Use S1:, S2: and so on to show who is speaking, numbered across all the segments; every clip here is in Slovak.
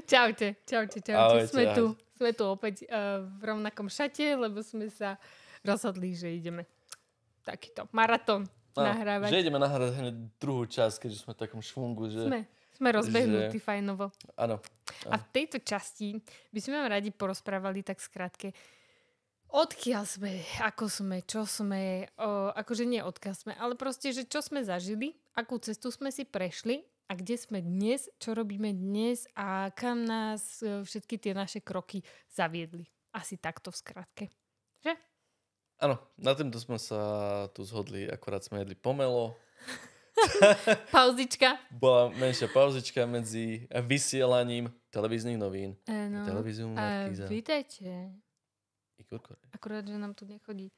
S1: Čaute.
S2: Ahojte,
S1: Sme tu opäť v rovnakom šate, lebo sme sa rozhodli, že ideme takýto maratón nahrávať.
S2: Že ideme nahrávať hneď druhú časť, keďže sme v takom švungu, že...
S1: Sme rozbehnutí fajnovo.
S2: Áno.
S1: A v tejto časti by sme vám radi porozprávali tak skrátke, odkiaľ sme, ako sme, čo sme, akože nie odkiaľ sme, ale proste, že čo sme zažili, akú cestu sme si prešli a kde sme dnes, čo robíme dnes a kam nás všetky tie naše kroky zaviedli. Asi takto v skratke. Že?
S2: Áno, na týmto sme sa tu zhodli, akorát sme jedli pomelo.
S1: Pauzička.
S2: Bola menšia pauzička medzi vysielaním televíznych novín.
S1: Áno.
S2: Televíziu Markíza.
S1: Vítajte.
S2: Igorko.
S1: Akurát, že nám tu nechodí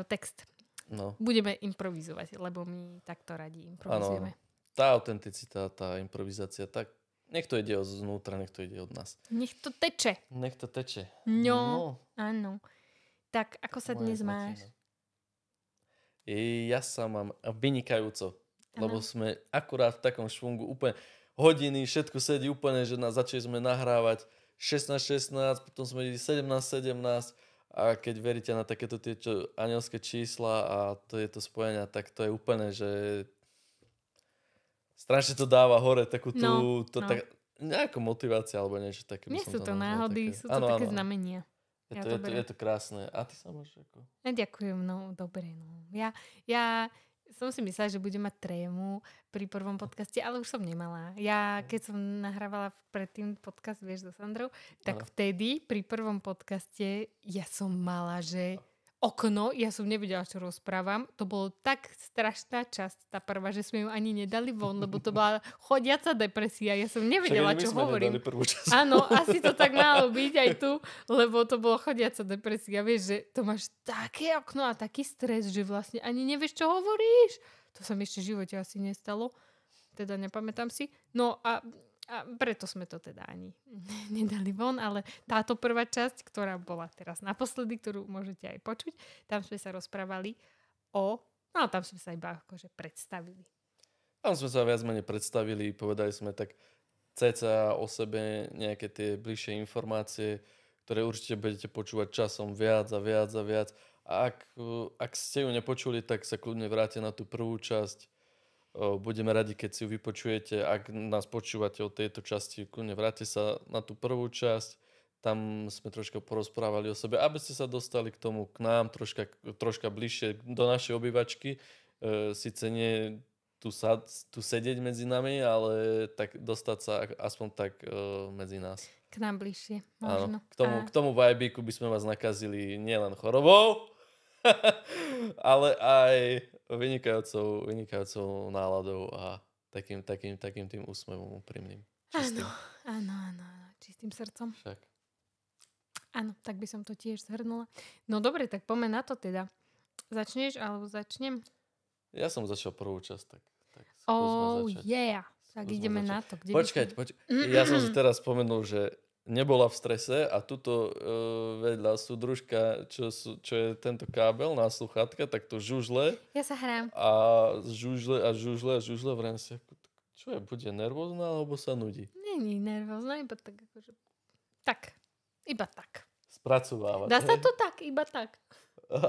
S1: text.
S2: No.
S1: Budeme improvizovať, lebo my takto radi improvizujeme.
S2: Áno. Tá autenticita, tá improvizácia, tak nech to ide znútra, nech to ide od nás.
S1: Nech to teče.
S2: Nech to teče.
S1: No. Áno. Tak, ako sa dnes máš?
S2: Ja sa mám vynikajúco, lebo sme akurát v takom švungu úplne hodiny, všetko sedí úplne, že začali sme nahrávať 16, potom sme ideli 17 a keď veríte na takéto tie anielské čísla a to je to spojenia, tak to je úplne, že strašne to dáva hore takú tú, tak, nejaká motivácia alebo niečo také.
S1: Nie sú to náhody, sú to také znamenia.
S2: Je to krásne. A ty sa máš ako?
S1: Ďakujem, no dobre. No. Ja som si myslela, že budem mať trému pri prvom podcaste, ale už som nemala. Ja, keď som nahrávala predtým podcast, vieš, so Sandrou, tak vtedy pri prvom podcaste ja som mala, že okno, ja som nevedela, čo rozprávam. To bolo tak strašná časť, tá prvá, že sme ju ani nedali von, lebo to bola chodiaca depresia. Ja som nevedela, čo hovorím. Áno, asi to tak malo byť aj tu, lebo to bolo chodiaca depresia. Vieš, že to máš také okno a taký stres, že vlastne ani nevieš, čo hovoríš. To sa mi ešte v živote asi nestalo. Teda nepamätám si. No a preto sme to teda ani nedali von, ale táto prvá časť, ktorá bola teraz naposledy, ktorú môžete aj počuť, tam sme sa rozprávali tam sme sa iba akože predstavili.
S2: Tam sme sa viac menej predstavili, povedali sme tak cca o sebe nejaké tie bližšie informácie, ktoré určite budete počúvať časom viac a viac a viac. A ak ste ju nepočuli, tak sa kľudne vráte na tú prvú časť. Budeme radi, keď si ju vypočujete. Ak nás počúvate o tejto časti, kľudne vráte sa na tú prvú časť. Tam sme troška porozprávali o sebe, aby ste sa dostali k nám troška bližšie do našej obývačky. Sice nie tu sedieť medzi nami, ale tak dostať sa aspoň tak medzi nás.
S1: K nám bližšie, možno.
S2: Áno, k tomu vibíku by sme vás nakazili nielen chorobou, ale aj vynikajúcou náladou a takým tým úsmevom úprimným.
S1: Áno, čistým srdcom.
S2: Však.
S1: Áno, tak by som to tiež zhrnula. No dobre, tak poďme na to teda. Začneš, alebo začnem?
S2: Ja som začal prvú časť, tak
S1: skúsme začať. Yeah! Tak ideme na to.
S2: Počkať. Ja som si teraz spomenul, že nebola v strese a tuto vedľa súdružka, čo je tento kábel na sluchátka, tak to žužle.
S1: Ja sa hrám.
S2: A žužle, vrem si, čo je, bude nervózna alebo sa nudí?
S1: Není nervózna, iba tak akože... Iba tak.
S2: Spracovávať.
S1: Dá sa to tak, iba tak?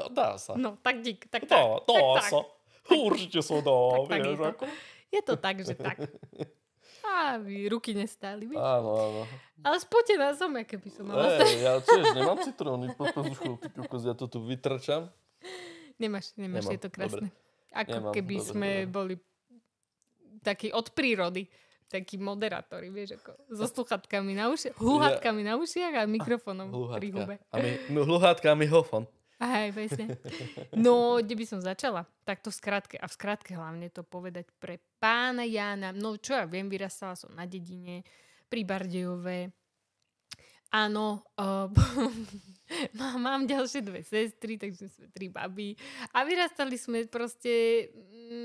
S2: Dá sa.
S1: No, tak dík, tak.
S2: Dá sa. Určite sa dá, vieš ako.
S1: Je to tak, že tak. A ruky nestáli, vieš?
S2: Áno.
S1: Ale spotená som, aké by som mala.
S2: Ja tiež nemám citróny pod pazuchou, ja to tu vytrčam.
S1: Nemáš, je to krásne.
S2: Dobre.
S1: Ako keby sme boli takí od prírody, takí moderátori, vieš, ako so sluchatkami na ušiach, hluhátkami na ušiach a mikrofónom pri hube.
S2: Hluhátka a mikrofón.
S1: Aj, presne. No, kde by som začala? Tak to v skratke. A v skratke hlavne to povedať pre pána Jána. No, čo ja viem, vyrastala som na dedine, pri Bardejove. Áno, mám ďalšie 2 sestry, takže sme 3 baby. A vyrastali sme proste,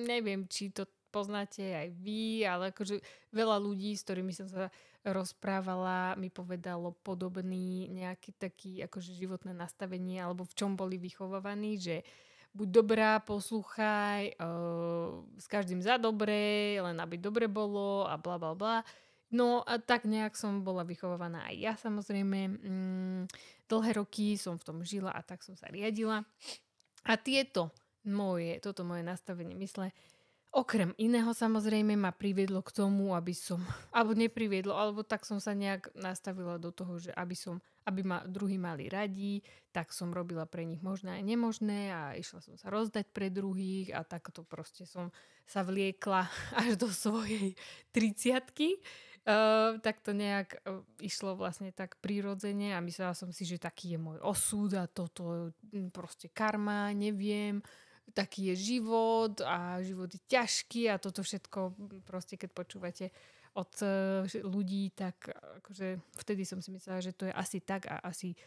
S1: neviem, či to poznáte aj vy, ale akože veľa ľudí, s ktorými som sa rozprávala, mi povedalo podobný nejaký taký akože životné nastavenie, alebo v čom boli vychovávaní, že buď dobrá, poslúchaj, s každým za dobre, len aby dobre bolo a bla bla bla. No a tak nejak som bola vychovávaná aj ja samozrejme. Dlhé roky som v tom žila a tak som sa riadila. A toto moje nastavenie mysle, okrem iného samozrejme ma priviedlo k tomu, aby som, alebo nepriviedlo, alebo tak som sa nejak nastavila do toho, že aby ma druhí mali radi, tak som robila pre nich možné a nemožné a išla som sa rozdať pre druhých a takto proste som sa vliekla až do svojej 30-ky. Tak to nejak išlo vlastne tak prirodzene a myslela som si, že taký je môj osud a toto proste karma, neviem. Taký je život a život je ťažký a toto všetko proste keď počúvate od ľudí, tak akože vtedy som si myslela, že to je asi tak a asi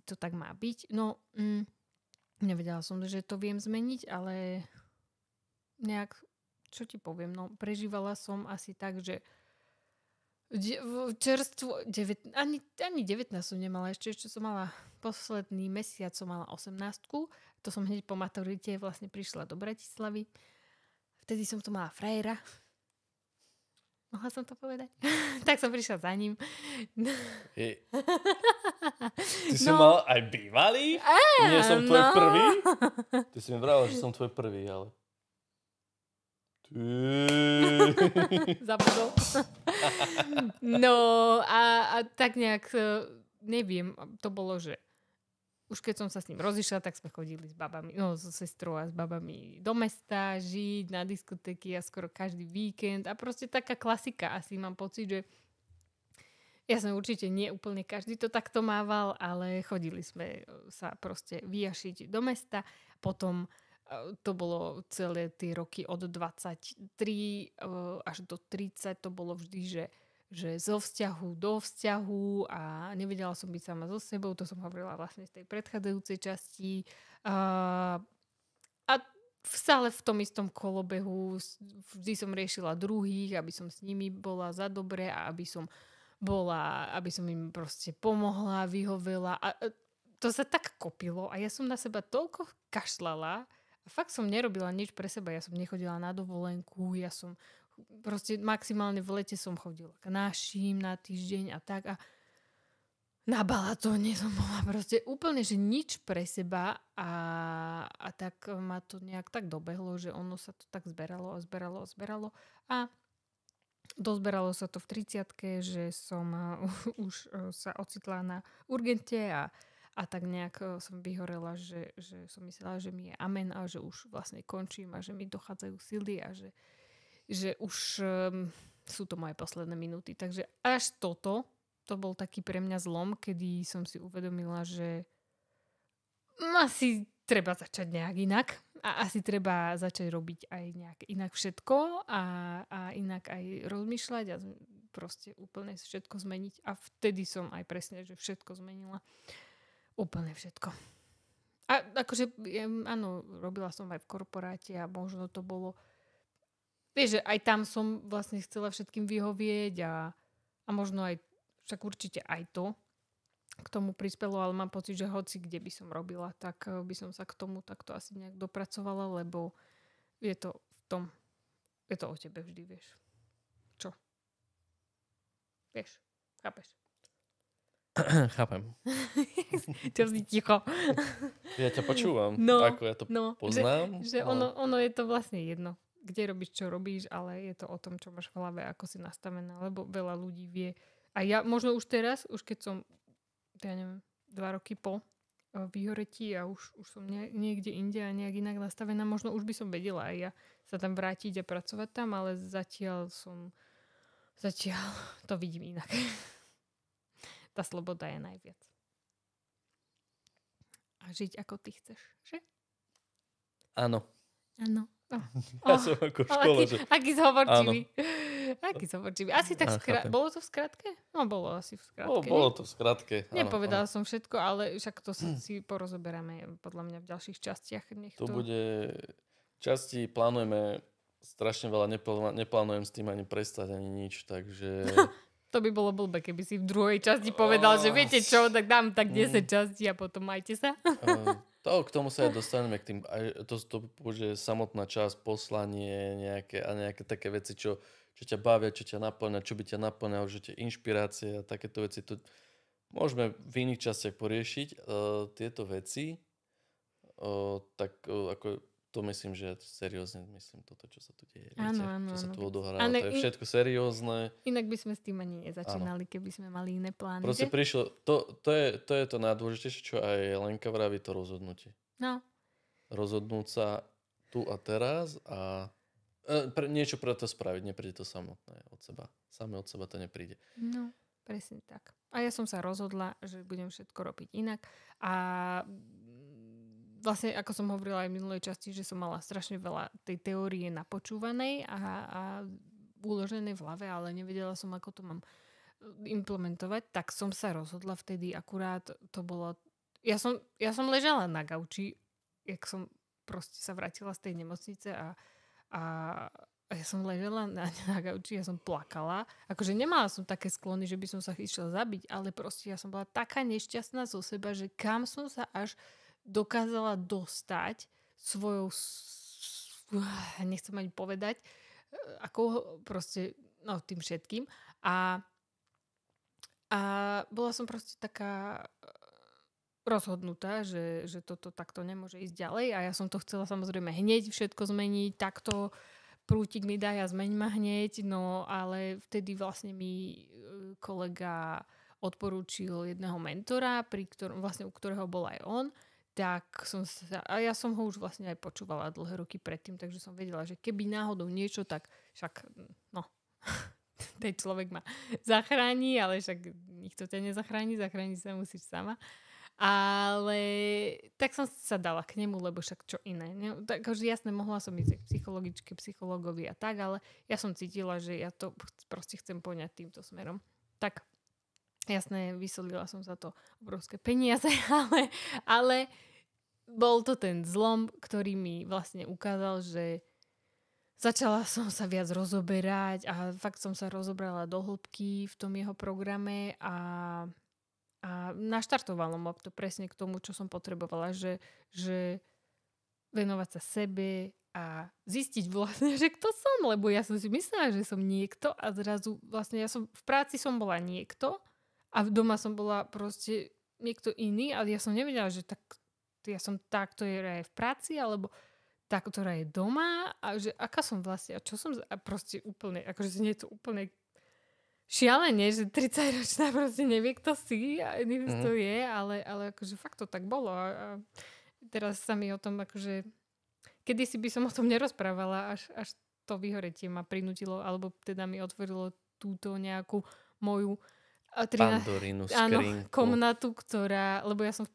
S1: to tak má byť. No, nevedela som, že to viem zmeniť, ale nejak, čo ti poviem, no prežívala som asi tak, že ani 19 som nemala, ešte som mala posledný mesiac som mala 18-ku, to som hneď po maturite vlastne prišla do Bratislavy. Vtedy som tu mala frajera. Mohla som to povedať? Tak som prišla za ním.
S2: Ty si mala aj bývalý? Nie som tvoj prvý? Ty si mi vravila, že som tvoj prvý, ale...
S1: Zabudol. No a tak nejak, neviem, to bolo, že už keď som sa s ním rozišla, tak sme chodili s babami, so sestrou a s babami do mesta, žiť na diskotéky a skoro každý víkend a proste taká klasika. Asi mám pocit, že jasne určite nie úplne každý to takto mával, ale chodili sme sa proste vyjašiť do mesta. Potom to bolo celé tie roky od 23 až do 30, to bolo vždy, že zo vzťahu do vzťahu a nevedela som byť sama so sebou, to som hovorila vlastne z tej predchádzajúcej časti. A stále v tom istom kolobehu vždy som riešila druhých, aby som s nimi bola za dobre a aby som im proste pomohla, vyhovela. A to sa tak kopilo a ja som na seba toľko kašľala a fakt som nerobila nič pre seba. Ja som nechodila na dovolenku, ja som proste maximálne v lete som chodila k našim na týždeň a tak a na balatóne som bola proste úplne, že nič pre seba a tak ma to nejak tak dobehlo, že ono sa to tak zberalo a dozberalo sa to v 30-ke, že som už sa ocitla na urgente a tak nejak som vyhorela, že som myslela, že mi je amen a že už vlastne končím a že mi dochádzajú sily a že už sú to moje posledné minúty. Takže až to bol taký pre mňa zlom, kedy som si uvedomila, že asi treba začať nejak inak a asi treba začať robiť aj nejak inak všetko a inak aj rozmýšľať a proste úplne všetko zmeniť. A vtedy som aj presne, že všetko zmenila. Úplne všetko. A akože, áno, robila som aj v korporáte a možno to bolo vieš, že aj tam som vlastne chcela všetkým vyhovieť a možno aj, však určite aj to k tomu prispelo, ale mám pocit, že hoci kde by som robila, tak by som sa k tomu takto asi nejak dopracovala, lebo je to o tebe vždy, vieš. Čo? Vieš, chápeš?
S2: Chápem.
S1: Čo si ticho?
S2: Ja ťa počúvam, ako ja to poznám.
S1: Že ono je to vlastne jedno. Kde robíš, čo robíš, ale je to o tom, čo máš v hlave, ako si nastavená, lebo veľa ľudí vie. A ja možno už teraz, už keď som, ja neviem, 2 roky po vyhoretí a už som niekde inde a nejak inak nastavená, možno už by som vedela aj ja sa tam vrátiť a pracovať tam, ale zatiaľ to vidím inak. Tá sloboda je najviac. A žiť ako ty chceš, že?
S2: Áno.
S1: Áno.
S2: Ja som ako v škole, že...
S1: Aký zhovorčivý. Asi tak bolo to v skratke? No, bolo asi v skratke.
S2: Bolo to v skratke.
S1: Nepovedala som všetko, ale však to si porozoberáme podľa mňa v ďalších častiach.
S2: To bude... Časti plánujeme strašne veľa, neplánujem s tým ani prestať, ani nič, takže...
S1: To by bolo blbé, keby si v druhej časti povedal, že viete čo, tak dám tak 10 častí a potom majte sa.
S2: K tomu sa aj dostaneme k tým, aj to bude samotná časť, poslanie nejaké také veci, čo ťa bavia, čo ťa naplňa, čo by ťa naplňalo, že tie inšpirácie a takéto veci. To môžeme v iných častiach poriešiť tieto veci, ako to myslím, že seriózne myslím toto, čo sa tu deje.
S1: Áno,
S2: viete,
S1: áno,
S2: čo sa
S1: áno.
S2: tu odohráva. To je všetko seriózne.
S1: Inak by sme s tým ani nezačínali, keby sme mali iné plány.
S2: Proste
S1: že?
S2: prišlo, to je to najdôležitejšie, čo aj Lenka vraví, to rozhodnutie.
S1: No.
S2: Rozhodnúť sa tu a teraz a niečo pre to spraviť, nepríde to samotné od seba. Samé od seba to nepríde.
S1: No, presne tak. A ja som sa rozhodla, že budem všetko robiť inak. A vlastne, ako som hovorila aj v minulej časti, že som mala strašne veľa tej teórie napočúvanej a uloženej v hlave, ale nevedela som, ako to mám implementovať, tak som sa rozhodla vtedy akurát, to bolo... Ja som ležala na gauči, jak som proste sa vrátila z tej nemocnice a ja som ležela na gauči, ja som plakala. Akože nemala som také sklony, že by som sa išla zabiť, ale proste ja som bola taká nešťastná zo seba, že kam som sa až dokázala dostať svojou, nechcem ani povedať, ako proste, no tým všetkým. A bola som proste taká rozhodnutá, že toto takto nemôže ísť ďalej a ja som to chcela samozrejme hneď všetko zmeniť, takto prútik mi daj a zmeň ma hneď, no ale vtedy vlastne mi kolega odporúčil jedného mentora, u ktorého bol aj on, tak a ja som ho už vlastne aj počúvala dlhé roky predtým, takže som vedela, že keby náhodou niečo, tak však, no, ten človek ma zachráni, ale však nikto ťa nezachráni, zachrániť sa musíš sama. Ale tak som sa dala k nemu, lebo však čo iné. Takže jasne, mohla som ísť k psychologičke, psychologovi a tak, ale ja som cítila, že ja to proste chcem poňať týmto smerom. Tak jasné, vysolila som za to obrovské peniaze, ale bol to ten zlom, ktorý mi vlastne ukázal, že začala som sa viac rozoberať a fakt som sa rozobrala do hĺbky v tom jeho programe a naštartovalo ma to presne k tomu, čo som potrebovala, že venovať sa sebe a zistiť vlastne, že kto som, lebo ja som si myslela, že som niekto a zrazu vlastne v práci som bola niekto a doma som bola proste niekto iný, ale ja som nevedela, že ja som tá, ktorá je v práci, alebo tá, ktorá je doma a že aká som vlastne a čo som a proste úplne, akože nie je to úplne šialene, že 30-ročná proste nevie, kto si a neviem, kto je, ale akože fakt to tak bolo a teraz sa mi o tom akože kedysi by som o tom nerozprávala, až to vyhoretie ma prinútilo, alebo teda mi otvorilo túto nejakú moju
S2: Pandorínu skrinku.
S1: komnatu, lebo ja som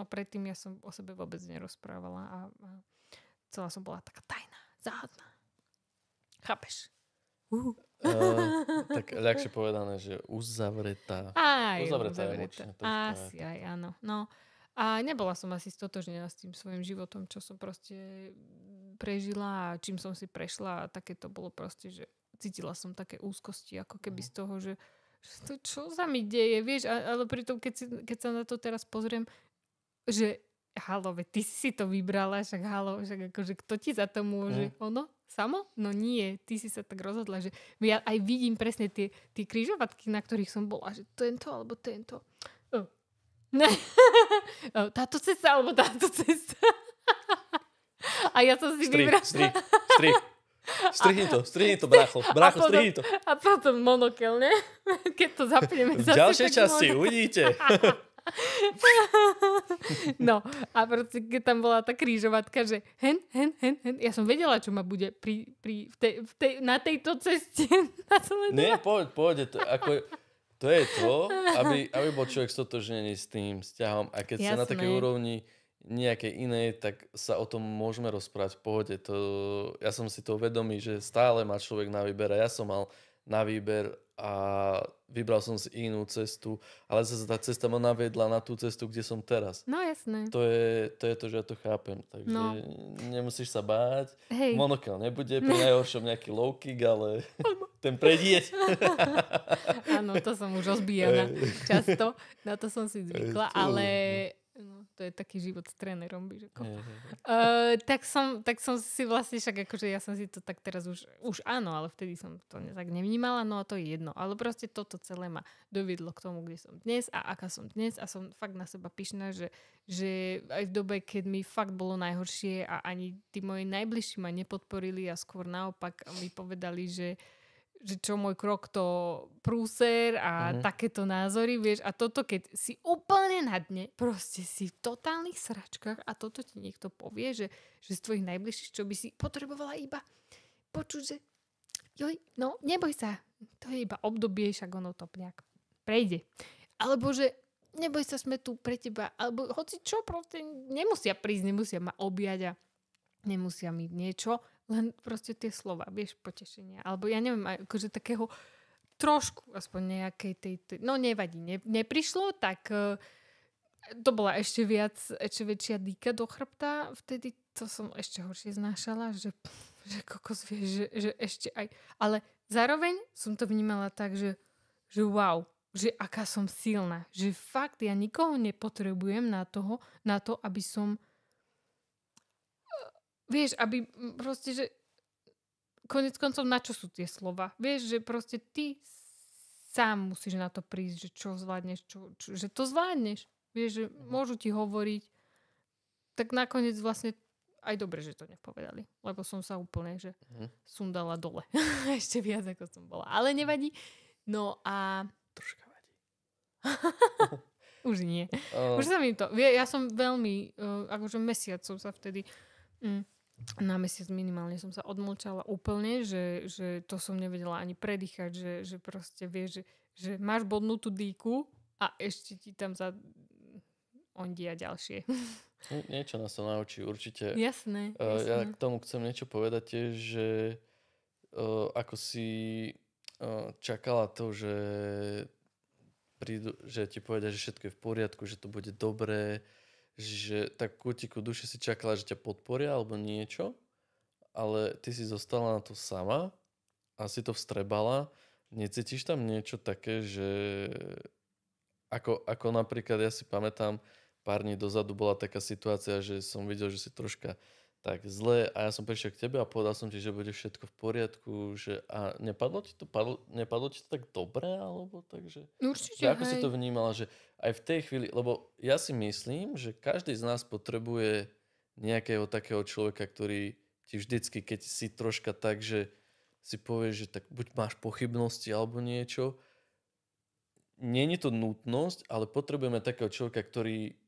S1: predtým ja som o sebe vôbec nerozprávala a celá som bola taká tajná, záhadná. Chápeš?
S2: Tak ľahšie povedané, že uzavretá. Uzavretá emočne.
S1: Asi aj, áno. No. A nebola som asi stotožnená s tým svojím životom, čo som proste prežila a čím som si prešla a také to bolo proste, že cítila som také úzkosti, ako keby z toho, že to čo sa mi deje, vieš, ale pritom, keď sa na to teraz pozriem, že halo, ty si to vybrala, však halo, však akože kto ti za to môže? Ono? Samo? No nie, ty si sa tak rozhodla, že ja aj vidím presne tie križovatky, na ktorých som bola, že tento alebo tento. Táto cesta alebo táto cesta. A ja som si vybrala.
S2: Strihni to, brácho, strihni to.
S1: A potom monokel, ne? Keď to zapneme.
S2: V ďalšej časti uvidíte.
S1: No, a proste, keď tam bola tá krížovatka, že hen, ja som vedela, čo ma bude na tejto ceste.
S2: Nie, pôjde to. To je to, aby bol človek stotožnený s tým vzťahom a keď sa na takej úrovni nejakej inej, tak sa o tom môžeme rozprávať v pohode. Ja som si to vedomý, že stále má človek na výber a ja som mal na výber a vybral som si inú cestu, ale zase tá cesta ma naviedla na tú cestu, kde som teraz.
S1: No jasné.
S2: To je to, že ja to chápem. Takže nemusíš sa báť. Hej. Monokel nebude, pri najhoršom nejaký low kick, ale ten predieť.
S1: Áno, to som už rozbíjana často. Na to som si zvykla, ale to je taký život s trénerom, víš, ako.
S2: Hej, hej, hej.
S1: Tak som si vlastne však, akože ja som si to tak teraz už áno, ale vtedy som to tak nevnímala, no a to je jedno. Ale proste toto celé ma doviedlo k tomu, kde som dnes a aká som dnes a som fakt na seba pyšná, že aj v dobe, keď mi fakt bolo najhoršie a ani tí moji najbližší ma nepodporili a skôr naopak mi povedali, že čo môj krok to prúser a takéto názory, vieš. A toto, keď si úplne na dne, proste si v totálnych sračkách a toto ti niekto povie, že z tvojich najbližších, čo by si potrebovala iba počuť, že joj, no neboj sa, to je iba obdobie, však ono to nejak prejde. Alebo že neboj sa, sme tu pre teba, alebo hoci čo, proste nemusia prísť, nemusia ma objať a nemusia mi niečo, len proste tie slova, vieš, potešenia. Alebo ja neviem, akože takého trošku, aspoň nejakej tej no nevadí, neprišlo, tak to bola ešte väčšia dýka do chrbta. Vtedy to som ešte horšie znášala, že kokos vieš, že ešte aj... Ale zároveň som to vnímala tak, že wow, že aká som silná. Že fakt ja nikoho nepotrebujem na to, aby som vieš, aby proste, že konec koncov na čo sú tie slova? Vieš, že proste ty sám musíš na to prísť, že čo zvládneš, že to zvládneš. Vieš, že môžu ti hovoriť. Tak nakoniec vlastne aj dobre, že to nepovedali. Lebo som sa úplne, že sundala dole. Ešte viac, ako som bola. Ale nevadí. No a...
S2: Troška vadí.
S1: Už nie. Už sa mi to... Ja som veľmi... akože mesiac som sa vtedy... na mesiac minimálne som sa odmlčala úplne, že to som nevedela ani predýchať, že proste vieš, že máš bodnutú dýku a ešte ti tam ondia ďalšie.
S2: Niečo nás to naučí určite.
S1: Jasné.
S2: Ja k tomu chcem niečo povedať tiež, že ako si čakala to, že prídu, že ti povedia, že všetko je v poriadku, že to bude dobré, že tak kútiku duše si čakala, že ťa podporia alebo niečo, ale ty si zostala na to sama a si to vstrebala. Necítiš tam niečo také, že ako napríklad ja si pamätám, pár dní dozadu bola taká situácia, že som videl, že si troška tak zle a ja som prišiel k tebe a povedal som ti, že bude všetko v poriadku, že a nepadlo ti to tak dobre, alebo takže...
S1: Určite,
S2: ako si to vnímala, že aj v tej chvíli, lebo ja si myslím, že každý z nás potrebuje nejakého takého človeka, ktorý ti vždycky, keď si troška tak, že si povieš, že tak buď máš pochybnosti alebo niečo, nie je to nutnosť, ale potrebujeme takého človeka, ktorý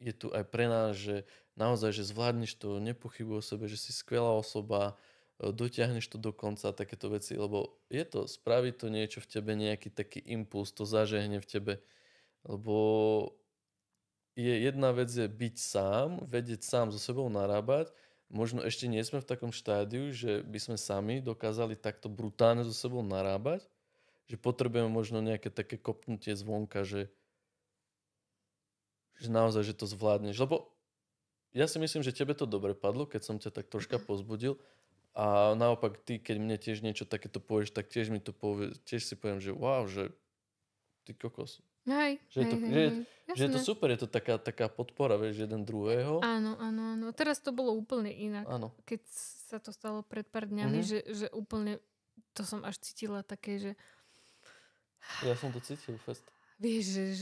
S2: je tu aj pre nás, že naozaj, že zvládneš to, nepochybuj o sebe, že si skvelá osoba, dotiahneš to do konca, takéto veci, lebo spraví to niečo v tebe, nejaký taký impuls, to zažehne v tebe, lebo jedna vec je byť sám, vedieť sám so sebou narábať, možno ešte nie sme v takom štádiu, že by sme sami dokázali takto brutálne so sebou narábať, že potrebujeme možno nejaké také kopnutie zvonka, že naozaj, že to zvládneš. Lebo ja si myslím, že tebe to dobre padlo, keď som ťa tak troška pozbudil. A naopak ty, keď mne tiež niečo takéto povieš, tak tiež mi to tiež si poviem, že wow, že ty kokos.
S1: Hej.
S2: Že je to super, je to taká podpora, vieš, jeden druhého.
S1: Áno. Teraz to bolo úplne inak.
S2: Áno.
S1: Keď sa to stalo pred pár dňami, že úplne to som až cítila také, že...
S2: Ja som to cítil fest.
S1: Vieš,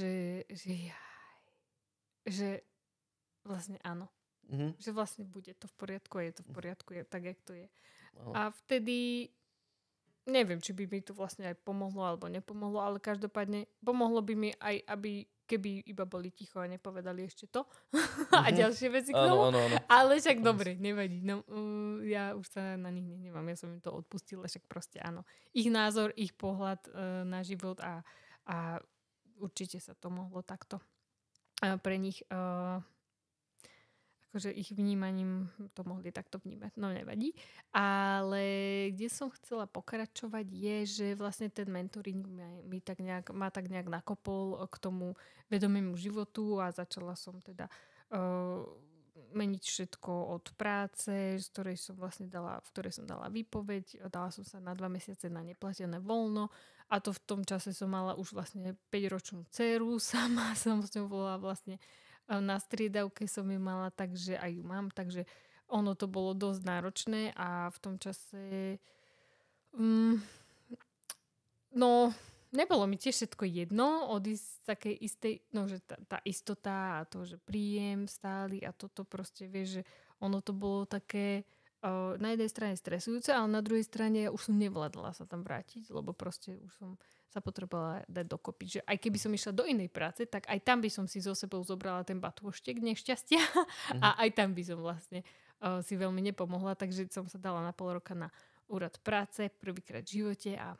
S1: že vlastne áno. Že vlastne bude to v poriadku a je to v poriadku, je tak, jak to je.
S2: Áno.
S1: A vtedy neviem, či by mi to vlastne aj pomohlo alebo nepomohlo, ale každopádne pomohlo by mi aj, keby iba boli ticho a nepovedali ešte to a ďalšie veci k tomu.
S2: Áno.
S1: Ale však dobre, nevadí. No, ja už sa na nich nehnevám, ja som im to odpustila, však proste áno. Ich názor, ich pohľad na život a určite sa to mohlo takto pre nich akože ich vnímaním to mohli takto vnímať. No nevadí. Ale kde som chcela pokračovať je, že vlastne ten mentoring ma tak nejak nakopol k tomu vedomému životu a začala som teda meniť všetko od práce, v ktorej som dala výpoveď. Dala som sa na 2 mesiace na neplatené voľno a to v tom čase som mala už vlastne 5-ročnú dceru. Sama som s ňou bola vlastne Na striedavke som ju mala, takže aj ju mám, takže ono to bolo dosť náročné a v tom čase no, nebolo mi tiež všetko jedno odísť z takej istej, no že tá istota a to, že príjem stály a toto proste, vieš, že ono to bolo také na jednej strane stresujúce, ale na druhej strane ja už som nevládala sa tam vrátiť, lebo proste už som sa potrebovala dať dokopy. Že aj keby som išla do inej práce, tak aj tam by som si so sebou zobrala ten batôštek nešťastia a aj tam by som vlastne si veľmi nepomohla, takže som sa dala na pol roka na úrad práce, prvýkrát v živote a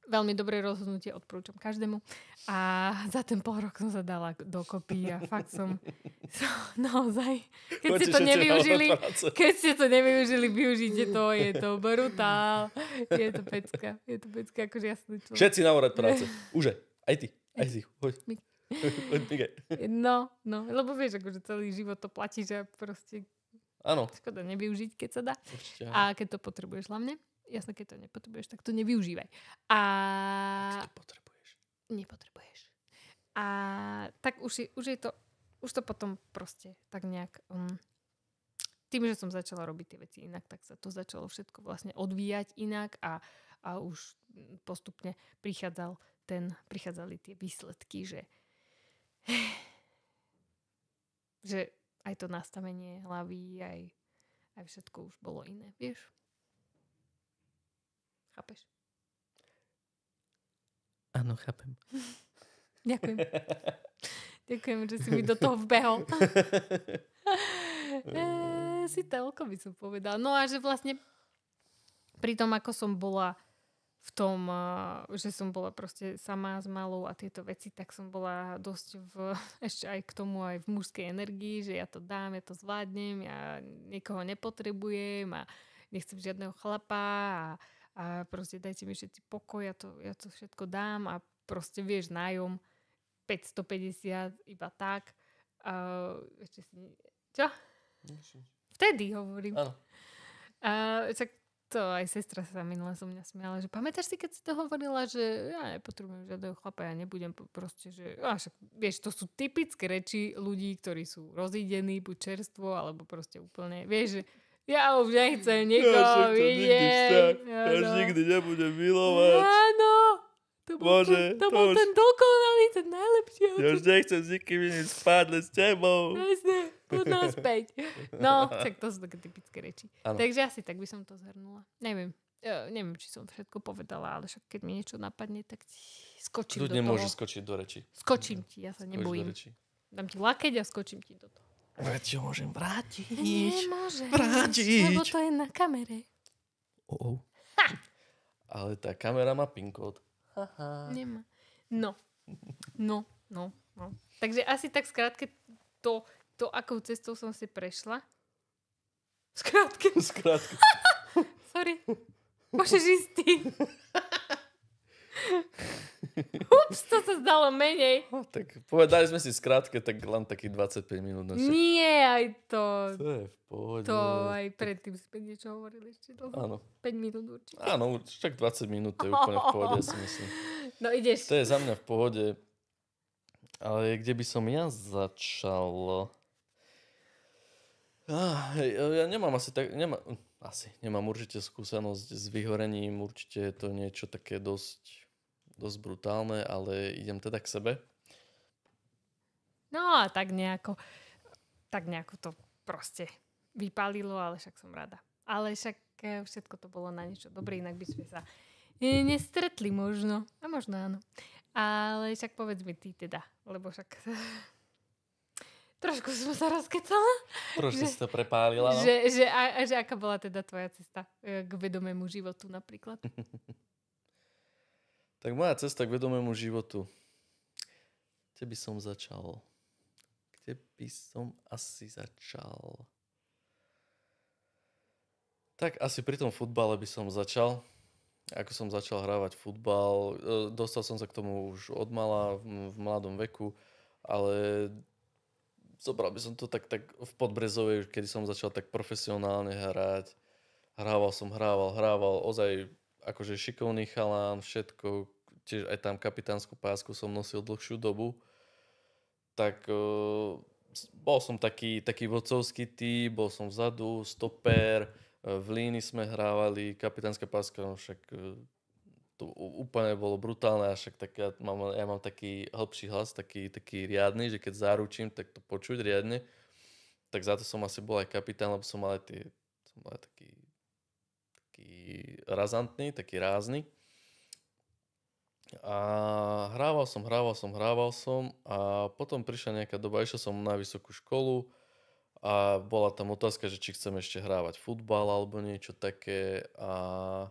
S1: veľmi dobré rozhodnutie, odporúčam každému. A za ten pol rok som sa dala dokopy a fakt som naozaj, keď ste to nevyužili, využite to, je to brutál. Je to pecka, akože jasný človek.
S2: Všetci na úrad práce. Už aj ty, hoď.
S1: No, lebo vieš, akože celý život to platíš a proste škoda nevyužiť, keď sa dá.
S2: Určite.
S1: A keď to potrebuješ hlavne. Jasné, keď to nepotrebuješ, tak to nevyužívaj. A
S2: keď to potrebuješ.
S1: Nepotrebuješ. A tak už to potom proste tak nejak tým, že som začala robiť tie veci inak, tak sa to začalo všetko vlastne odvíjať inak a už postupne prichádzali tie výsledky, že aj to nastavenie hlavy, aj všetko už bolo iné, vieš? Chápeš?
S2: Áno, chápem.
S1: Ďakujem. Ďakujem, že si mi do toho vbehol. Si toľko by som povedala. No a že vlastne pri tom, ako som bola v tom, že som bola proste sama s malou a tieto veci, tak som bola dosť ešte aj k tomu aj v mužskej energii, že ja to dám, ja to zvládnem, ja nikoho nepotrebujem a nechcem žiadneho chlapa a proste dajte mi všetci pokoj, ja to všetko dám a proste vieš, nájom 550 iba tak. Ešte si... Čo? Vtedy hovorím.
S2: Áno.
S1: Čak to aj sestra sa minula so mňa smiala, že pamätáš si, keď si to hovorila, že ja nepotrebujem žiadneho chlapa, ja nebudem proste, že... však, vieš, to sú typické reči ľudí, ktorí sú rozídení, buď čerstvo, alebo proste úplne, vieš, že ja už nechcem nikoho vidieť.
S2: Ja už nikdy nebudem milovať.
S1: Áno. To bol ten dokonalý, ten najlepší.
S2: Ja už nechcem s nikým iným spať, len s tebou.
S1: Jasne, poď naspäť. No, tak to sú také typické reči.
S2: Ano.
S1: Takže asi tak by som to zhrnula. Neviem, či som všetko povedala, ale však keď mi niečo napadne, tak skočím do toho.
S2: Ľudne môžeš skočiť do reči.
S1: Skočím ti, ja sa nebojím. Dám ti lakeť a skočím ti do toho.
S2: Veď ho môžem vrátiť.
S1: Nemôžeš.
S2: Vrátiť.
S1: Lebo to je na kamere.
S2: Ale tá kamera má PIN kód.
S1: Nemá. No. Takže asi tak skrátke to, akou cestou som si prešla. Skrátke. Sorry. Môžeš ísť ty. Ups, to sa zdalo menej.
S2: Tak povedali sme si skrátke, tak len takých 25 minút.
S1: Nie, aj to.
S2: To je v pohode.
S1: To aj predtým sme niečo hovorili ešte dlho.
S2: Áno.
S1: 5 minút určite.
S2: Áno, však 20 minút to je úplne v pohode, ja si myslím.
S1: No ideš.
S2: To je za mňa v pohode. Ale kde by som ja začal? Ja nemám nemám určite skúsenosť s vyhorením, určite je to niečo také dosť brutálne, ale idem teda k sebe.
S1: No a tak nejako to proste vypálilo, ale však som rada. Ale však všetko to bolo na niečo dobré, inak by sme sa nestretli možno. A možno áno. Ale však povedz mi ty teda, lebo však trošku som sa rozkecala.
S2: Trošku si to prepálila, no?
S1: Že aká bola teda tvoja cesta k vedomému životu napríklad?
S2: Tak moja cesta k vedomému životu. Kde by som začal? Kde by som asi začal? Tak asi pri tom futbale by som začal. Ako som začal hrávať futbal. Dostal som sa k tomu už od mala, v mladom veku, ale zobral by som to tak v Podbrezovej, kedy som začal tak profesionálne hrať. Hrával, ozaj akože šikovný chalán, všetko. Tiež aj tam kapitánsku pásku som nosil dlhšiu dobu. tak bol som taký vodcovský typ, bol som vzadu, stoper, v línii sme hrávali, kapitánska páska, no však to úplne bolo brutálne, a však tak ja mám taký hlbší hlas, taký riadny, že keď zaručím, tak to počuť riadne. Tak za to som asi bol aj kapitán, lebo som mal aj taký razantný, taký rázny. A hrával som a potom prišla nejaká doba, išiel som na vysokú školu a bola tam otázka, že či chcem ešte hrávať futbal alebo niečo také a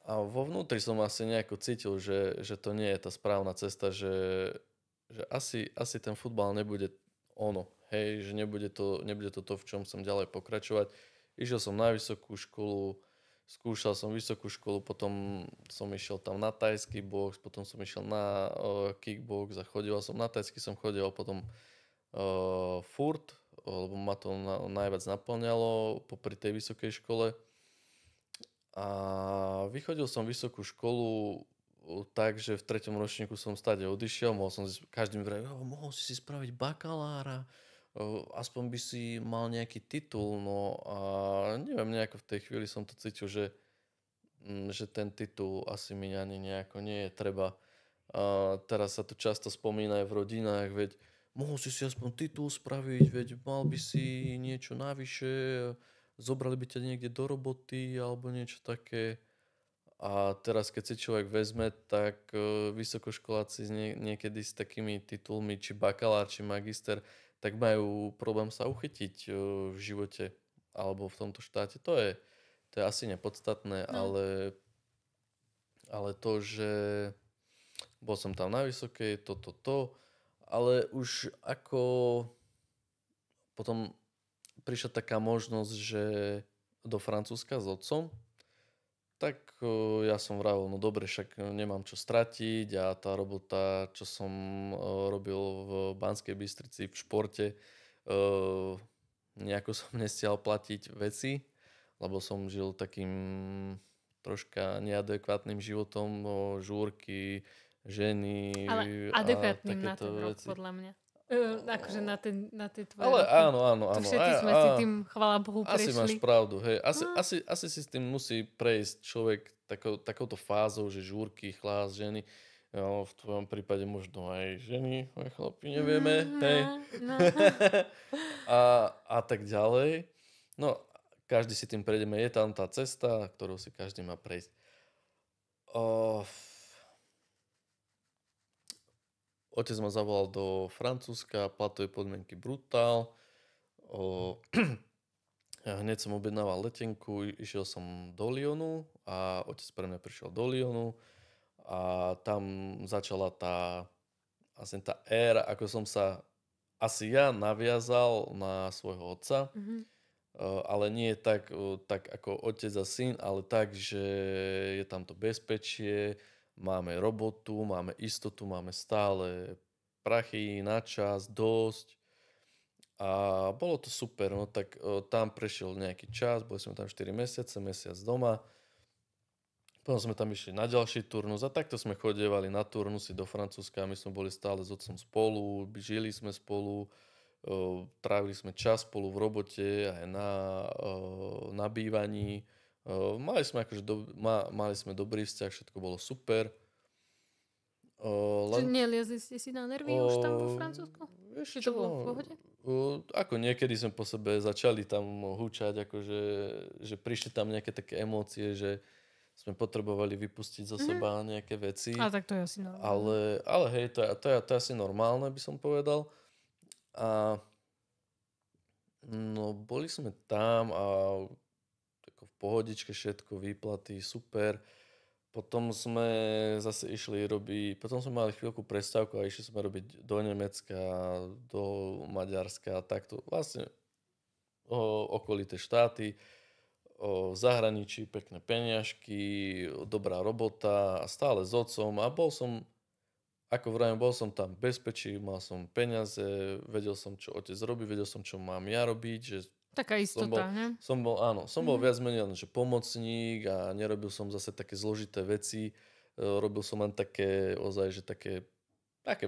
S2: vo vnútri som asi nejako cítil, že to nie je tá správna cesta, že asi ten futbal nebude ono, hej, že nebude to, v čom som ďalej pokračovať. Išiel som na vysokú školu, skúšal som vysokú školu, potom som išiel tam na thajský box, potom som išiel na kickbox a na thajský som chodil potom furt, lebo ma to najviac naplňalo popri tej vysokej škole. A vychodil som vysokú školu tak, že v 3. ročníku som stade odišiel, každý mi vravel, mohol si spraviť bakalára, aspoň by si mal nejaký titul, no a neviem, nejako v tej chvíli som to cítil, že ten titul asi mi ani nejako nie je treba. A teraz sa to často spomína aj v rodinách, veď mohol si aspoň titul spraviť, veď mal by si niečo navyše, zobrali by ťa niekde do roboty alebo niečo také. A teraz, keď si človek vezme, tak vysokoškoláci niekedy s takými titulmi, či bakalár, či magister, tak majú problém sa uchytiť v živote alebo v tomto štáte. To je asi nepodstatné,
S1: No.
S2: ale to, že bol som tam na vysokej, ale už ako potom prišla taká možnosť, že do Francúzska s otcom, tak ja som vravel, no dobre, však nemám čo stratiť a tá robota, čo som robil v Banskej Bystrici v športe, nejako som nestial platiť veci, lebo som žil takým troška neadekvátnym životom, žúrky, ženy
S1: Ale
S2: a
S1: adekvátnym na
S2: takéto
S1: ten rok,
S2: veci.
S1: podľa mňa. Akože na tie tvoje
S2: Ale
S1: roky.
S2: áno.
S1: To všetci sme si tým, chvála Bohu,
S2: asi
S1: prešli.
S2: máš pravdu, hej. Asi si s tým musí prejsť človek takouto fázou, že žúrky, chlás, ženy. No, v tvojom prípade možno aj ženy, aj chlapi, nevieme, hej.
S1: No.
S2: A tak ďalej. No, každý si tým prejdeme. Je tam tá cesta, ktorou si každý má prejsť. Otec ma zavolal do Francúzska, platové podmienky brutál. Hneď som objednával letenku, išiel som do Lyonu a otec pre mňa prišiel do Lyonu a tam začala tá éra, ako som sa asi ja naviazal na svojho otca, ale nie tak ako otec a syn, ale tak, že je tam to bezpečie, máme robotu, máme istotu, máme stále prachy na čas, dosť. A bolo to super, no tak tam prešiel nejaký čas, boli sme tam 4 mesiace, mesiac doma. Potom sme tam išli na ďalší turnus a takto sme chodievali na turnusy do Francúzska. My sme boli stále s otcom spolu, žili sme spolu, trávili sme čas spolu v robote aj na bývaní. Mali sme dobrý vzťah, všetko bolo super.
S1: Čiže neliezli ste si na nervy už tam vo Francúzsku? Či to bolo v pohode?
S2: Ako niekedy sme po sebe začali tam hučať, akože, že prišli tam nejaké také emócie, že sme potrebovali vypustiť zo seba nejaké veci.
S1: A tak to je asi normálne.
S2: Ale hej, to je asi normálne, by som povedal. A no, boli sme tam a tako v pohodičke všetko, výplaty, super. Potom sme zase potom sme mali chvíľku prestávku a išli sme robiť do Nemecka, do Maďarska a takto. Vlastne okolité štáty, v zahraničí pekné peniažky, dobrá robota a stále s otcom a bol som tam v bezpečí, mal som peniaze, vedel som, čo otec robí, vedel som, čo mám ja robiť, že
S1: taká istota, ne?
S2: Som bol viac menej len, že pomocník a nerobil som zase také zložité veci. Robil som len také, ozaj, že také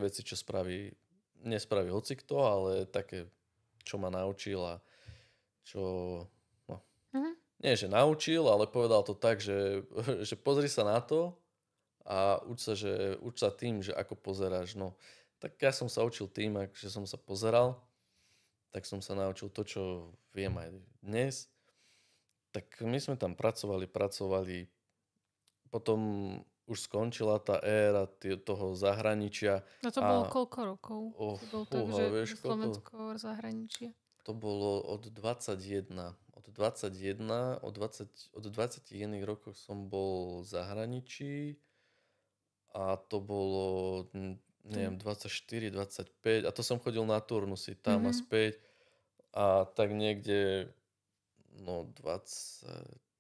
S2: veci, čo spraví nespraví hocikto, ale také, čo ma naučil a čo... No, nie, že naučil, ale povedal to tak, že, že pozri sa na to a uč sa tým, že ako pozeráš. No, tak ja som sa učil tým, že som sa pozeral, tak som sa naučil to, čo viem aj dnes. Tak my sme tam pracovali, potom už skončila tá éra toho zahraničia.
S1: No to bolo koľko rokov? Bol tak, že
S2: vieš,
S1: Slovensko zahraničie.
S2: To bolo od 21. Od 21 rokov som bol v zahraničí a to bolo, neviem, 24, 25 a to som chodil na turnusy tam a späť a tak niekde, no 20,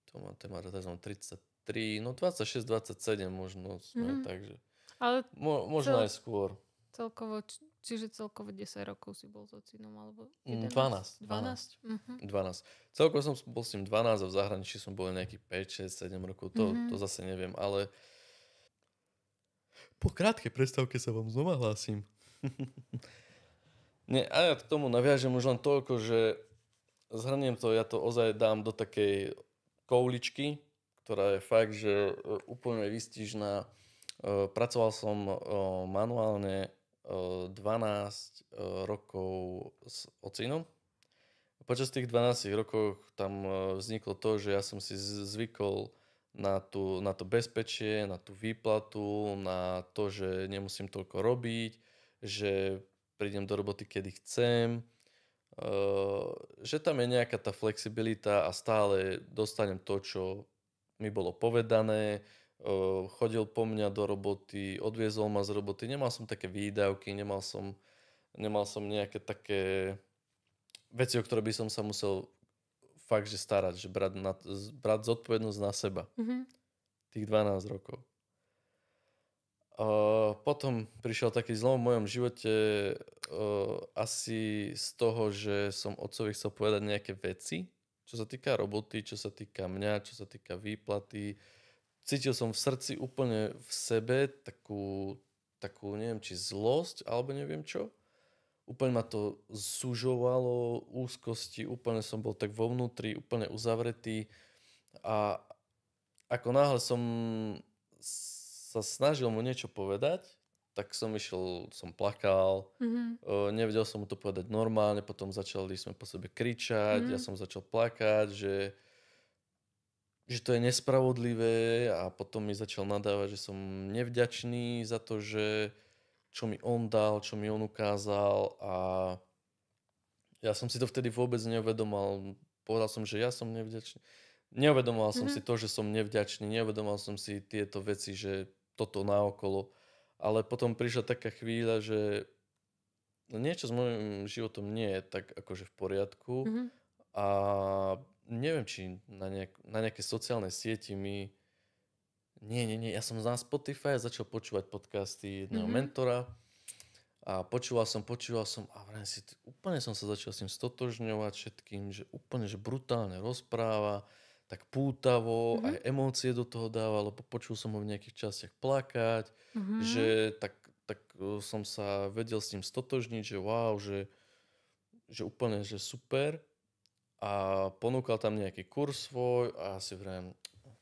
S2: to má 33, no 26, 27 možno sme, takže
S1: ale
S2: možno aj skôr.
S1: Celkovo, čiže celkovo 10 rokov si bol s ocinom, alebo
S2: 11? 12.
S1: Uh-huh.
S2: 12. Celkovo som bol s ním 12 a v zahraničí som bol nejakých 5, 6, 7 rokov. To zase neviem, ale po krátkej prestávke sa vám znova hlásim. Nie, a ja k tomu naviažem už len toľko, že zhrniem to, ja to ozaj dám do takej kouličky, ktorá je fakt, že úplne výstižná. Pracoval som manuálne 12 rokov s ocinom. Počas tých 12 rokov tam vzniklo to, že ja som si zvykol na to bezpečie, na tú výplatu, na to, že nemusím toľko robiť, že prídem do roboty, kedy chcem, že tam je nejaká tá flexibilita a stále dostanem to, čo mi bolo povedané. Chodil po mňa do roboty, odviezol ma z roboty, nemal som také výdavky, nemal som nejaké také veci, o ktoré by som sa musel fakt, že starať, že brať zodpovednosť na seba. Tých 12 rokov. Potom prišiel taký zlom v mojom živote asi z toho, že som otcovi chcel povedať nejaké veci, čo sa týka roboty, čo sa týka mňa, čo sa týka výplaty. Cítil som v srdci úplne v sebe takú neviem, či zlosť, alebo neviem čo. Úplne ma to zužovalo, úzkosti, úplne som bol tak vo vnútri, úplne uzavretý. A ako náhle som sa snažil mu niečo povedať, tak som plakal, nevedel som mu to povedať normálne, potom začali sme po sebe kričať, ja som začal plakať, že to je nespravodlivé a potom mi začal nadávať, že som nevďačný za to, že čo mi on dal, čo mi on ukázal a ja som si to vtedy vôbec neuvedomal. Povedal som, že ja som nevďačný. Neuvedomoval som si to, že som nevďačný, neuvedomoval som si tieto veci, že toto naokolo. Ale potom prišla taká chvíľa, že niečo s môjim životom nie je tak akože v poriadku a neviem, či na nejaké sociálnej sieti mi... Nie, ja som na Spotify začal počúvať podcasty jedného mentora a počúval som a úplne som sa začal s ním stotožňovať všetkým, že úplne, že brutálne rozpráva, tak pútavo, aj emócie do toho dával, lebo počul som ho v nejakých častiach plakať, že tak som sa vedel s ním stotožniť, že wow, že úplne, že super. A ponúkal tam nejaký kurz svoj a ja si vriem,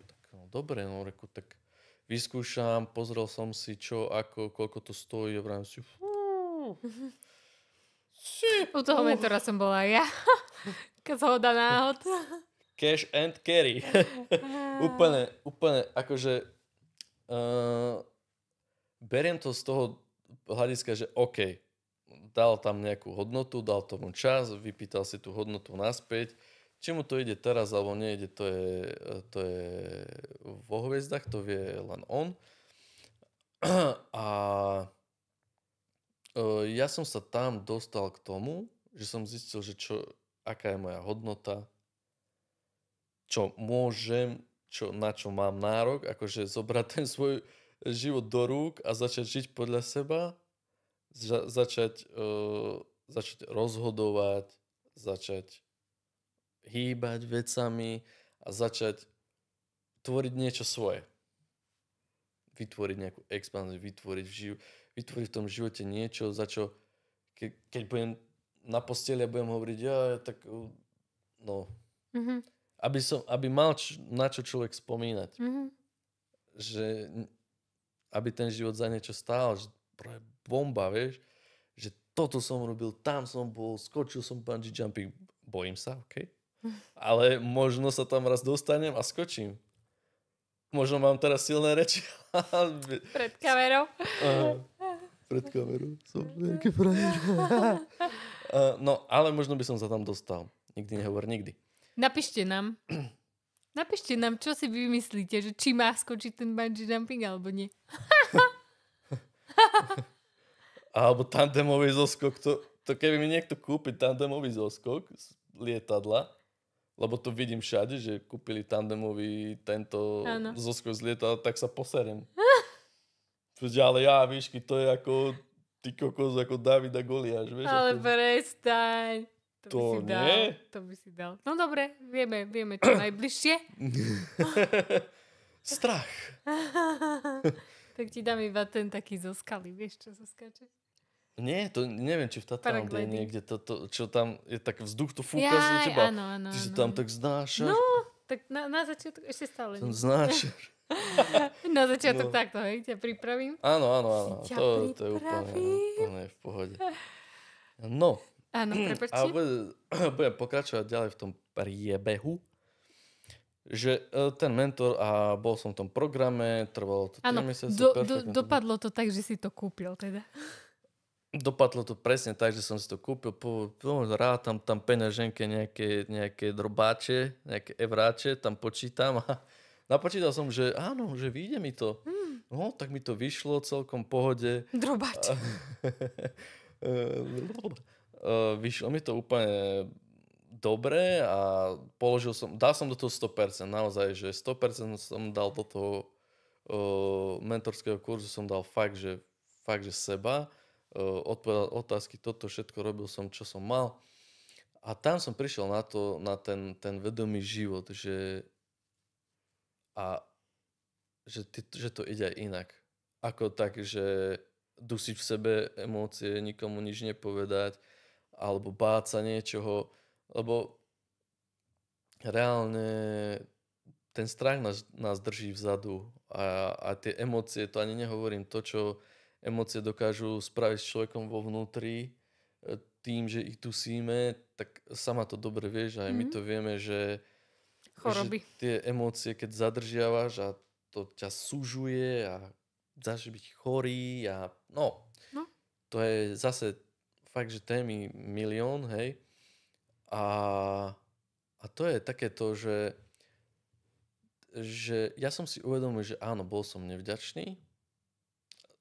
S2: tak no dobre, no reku, tak vyskúšam, pozrel som si čo, ako, koľko to stojí a vriem si,
S1: U toho mentora som bola ja. Keď zhoda náhod.
S2: Cash and carry. úplne, akože beriem to z toho hľadiska, že OK, dal tam nejakú hodnotu, dal tomu čas, vypýtal si tú hodnotu naspäť. Či mu to ide teraz, alebo nejde, to je vo hviezdach, to vie len on. A ja som sa tam dostal k tomu, že som zistil, že aká je moja hodnota, čo môžem, na čo mám nárok, akože zobrať ten svoj život do rúk a začať žiť podľa seba, začať rozhodovať, začať hýbať vecami a začať tvoriť niečo svoje. Vytvoriť nejakú expanziu, vytvoriť v tom živote niečo, za čo keď budem na posteli a budem hovoriť, tak no, aby mal na čo človek spomínať. Že aby ten život za niečo stál, že bomba, vieš, že toto som robil, tam som bol, skočil som bungee jumping, bojím sa, OK? Ale možno sa tam raz dostanem a skočím. Možno mám teraz silné reči.
S1: Pred kamerou.
S2: Pred kamerou. Som nejaký frajer. No, ale možno by som sa tam dostal. Nikdy nehovor nikdy.
S1: Napíšte nám, čo si vy myslíte, že či má skočiť ten bungee jumping, alebo nie.
S2: Alebo tandemový zoskok. To keby mi niekto kúpi tandemový zoskok z lietadla, lebo to vidím všade, že kúpili tandemový tento zoskok z lietadla, tak sa poserem. Ale výšky, to je ako ty kokos, ako David a Goliáš, vieš?
S1: Ale prestaň.
S2: To nie?
S1: To by si dal. No dobre, vieme čo najbližšie.
S2: Strach.
S1: Tak ti dám iba ten taký zo skaly, vieš, čo sa skáče?
S2: Nie, to neviem, či v Tatrám je niekde čo tam je tak vzduch, to fúka
S1: z
S2: teba.
S1: Áno.
S2: Ty si tam tak znášaš.
S1: No, tak na začiatok ešte stále.
S2: Znášaš.
S1: Na začiatok takto, hej, ťa pripravím.
S2: Áno. To je úplne v pohode. No.
S1: Áno, prepáčte.
S2: A budem pokračovať ďalej v tom priebehu. Že ten mentor a bol som v tom programe, trvalo to 3 mesiace.
S1: Dopadlo to tak, že si to kúpil teda.
S2: Dopadlo to presne tak, že som si to kúpil. Rád tam peňaženke, nejaké drobáče, nejaké evráče, tam počítam a napočítal som, že áno, že vyjde mi to. No, tak mi to vyšlo celkom v pohode.
S1: Drobáče.
S2: Vyšlo mi to úplne dobre a dal som do toho 100%, naozaj, že 100% som dal do toho mentorského kurzu, som dal fakt, že seba, odpovedal otázky, toto všetko robil som, čo som mal a tam som prišiel na ten vedomý život, že to ide aj inak. Ako tak, že dusiť v sebe emócie, nikomu nič nepovedať, alebo báť sa niečoho, lebo reálne ten strach nás drží vzadu a tie emócie, to ani nehovorím to, čo emócie dokážu spraviť s človekom vo vnútri, tým, že ich dusíme, tak sama to dobre vieš, aj my to vieme, že tie emócie, keď zadržiavaš a to ťa sužuje a začneš byť chorý a to je zase fakt, že témy milión, hej. A to je takéto, že ja som si uvedomil, že áno, bol som nevďačný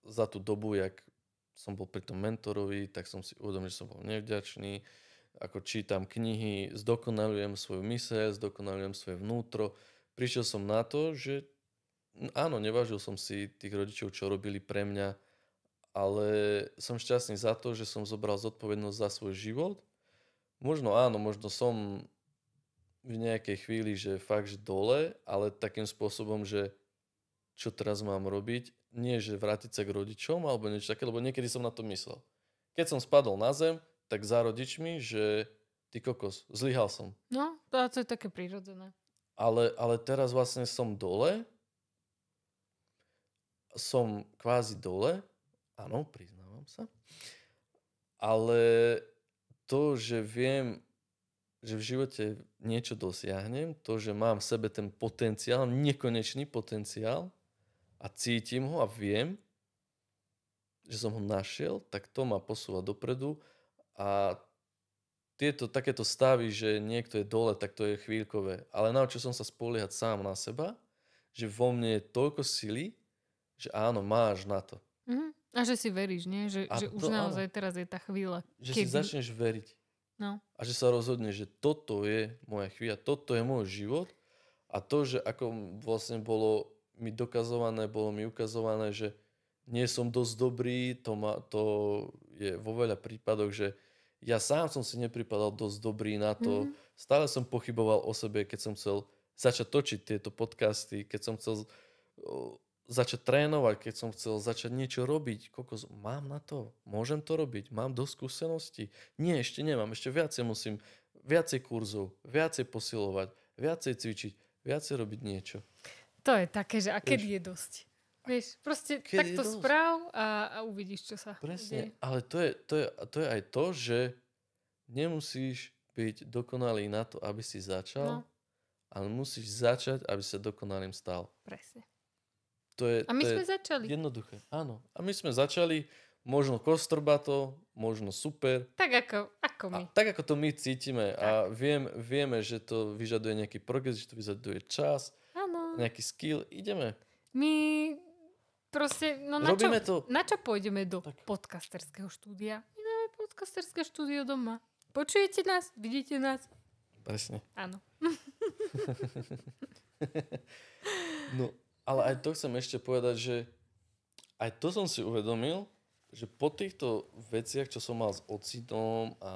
S2: za tú dobu, jak som bol pri tom mentorovi, tak som si uvedomil, že som bol nevďačný. Ako čítam knihy, zdokonalujem svoju myseľ, zdokonalujem svoje vnútro. Prišiel som na to, že áno, nevážil som si tých rodičov, čo robili pre mňa, ale som šťastný za to, že som zobral zodpovednosť za svoj život. Možno áno, možno som v nejakej chvíli, že fakt, že dole, ale takým spôsobom, že čo teraz mám robiť, nie že vrátiť sa k rodičom alebo niečo také, lebo niekedy som na to myslel. Keď som spadol na zem, tak za rodičmi, že ty kokos, zlyhal som.
S1: No, to je také prírodzené.
S2: Ale teraz vlastne som dole, som kvázi dole, áno, priznávam sa, ale to, že viem, že v živote niečo dosiahnem, to, že mám v sebe ten potenciál, nekonečný potenciál a cítim ho a viem, že som ho našiel, tak to ma posúva dopredu a takéto stavy, že niekto je dole, tak to je chvíľkové. Ale naučil som sa spoliehať sám na seba, že vo mne je toľko sily, že áno, máš na to.
S1: A že si veríš, nie? Že už naozaj teraz je tá chvíľa.
S2: Že si začneš veriť.
S1: No.
S2: A že sa rozhodneš, že toto je moja chvíľa, toto je môj život a to, že ako vlastne bolo mi dokazované, bolo mi ukazované, že nie som dosť dobrý, to je vo veľa prípadoch, že ja sám som si nepripadal dosť dobrý na to. Stále som pochyboval o sebe, keď som chcel začať točiť tieto podcasty, keď som chcel začať trénovať, keď som chcel začať niečo robiť, kokos, mám na to, môžem to robiť, mám dosť skúseností. Nie, ešte nemám, ešte viacej musím, viacej kurzov, viacej posilovať, viacej cvičiť, viacej robiť niečo.
S1: To je také, že a
S2: Vieš.
S1: kedy je dosť? Vieš, proste
S2: Kedy
S1: takto
S2: je dosť?
S1: správ a uvidíš, čo sa
S2: Presne,
S1: deje.
S2: ale to je aj to, že nemusíš byť dokonalý na to, aby si začal,
S1: No.
S2: ale musíš začať, aby sa dokonalým stal.
S1: Presne.
S2: To je,
S1: A my
S2: to
S1: sme
S2: je
S1: začali.
S2: jednoduché. Áno. A my sme začali, možno kostrbato, možno super.
S1: Tak ako my.
S2: A tak ako to my cítime. A vieme, že to vyžaduje nejaký progres, že to vyžaduje čas,
S1: Áno.
S2: nejaký skill. Ideme.
S1: My proste, no
S2: Robíme to.
S1: na čo pôjdeme do
S2: Tak.
S1: podcasterského štúdia? My máme podcasterské štúdio doma. Počujete nás? Vidíte nás?
S2: Presne.
S1: Áno.
S2: No, ale aj to chcem ešte povedať, že aj to som si uvedomil, že po týchto veciach, čo som mal s ocitom a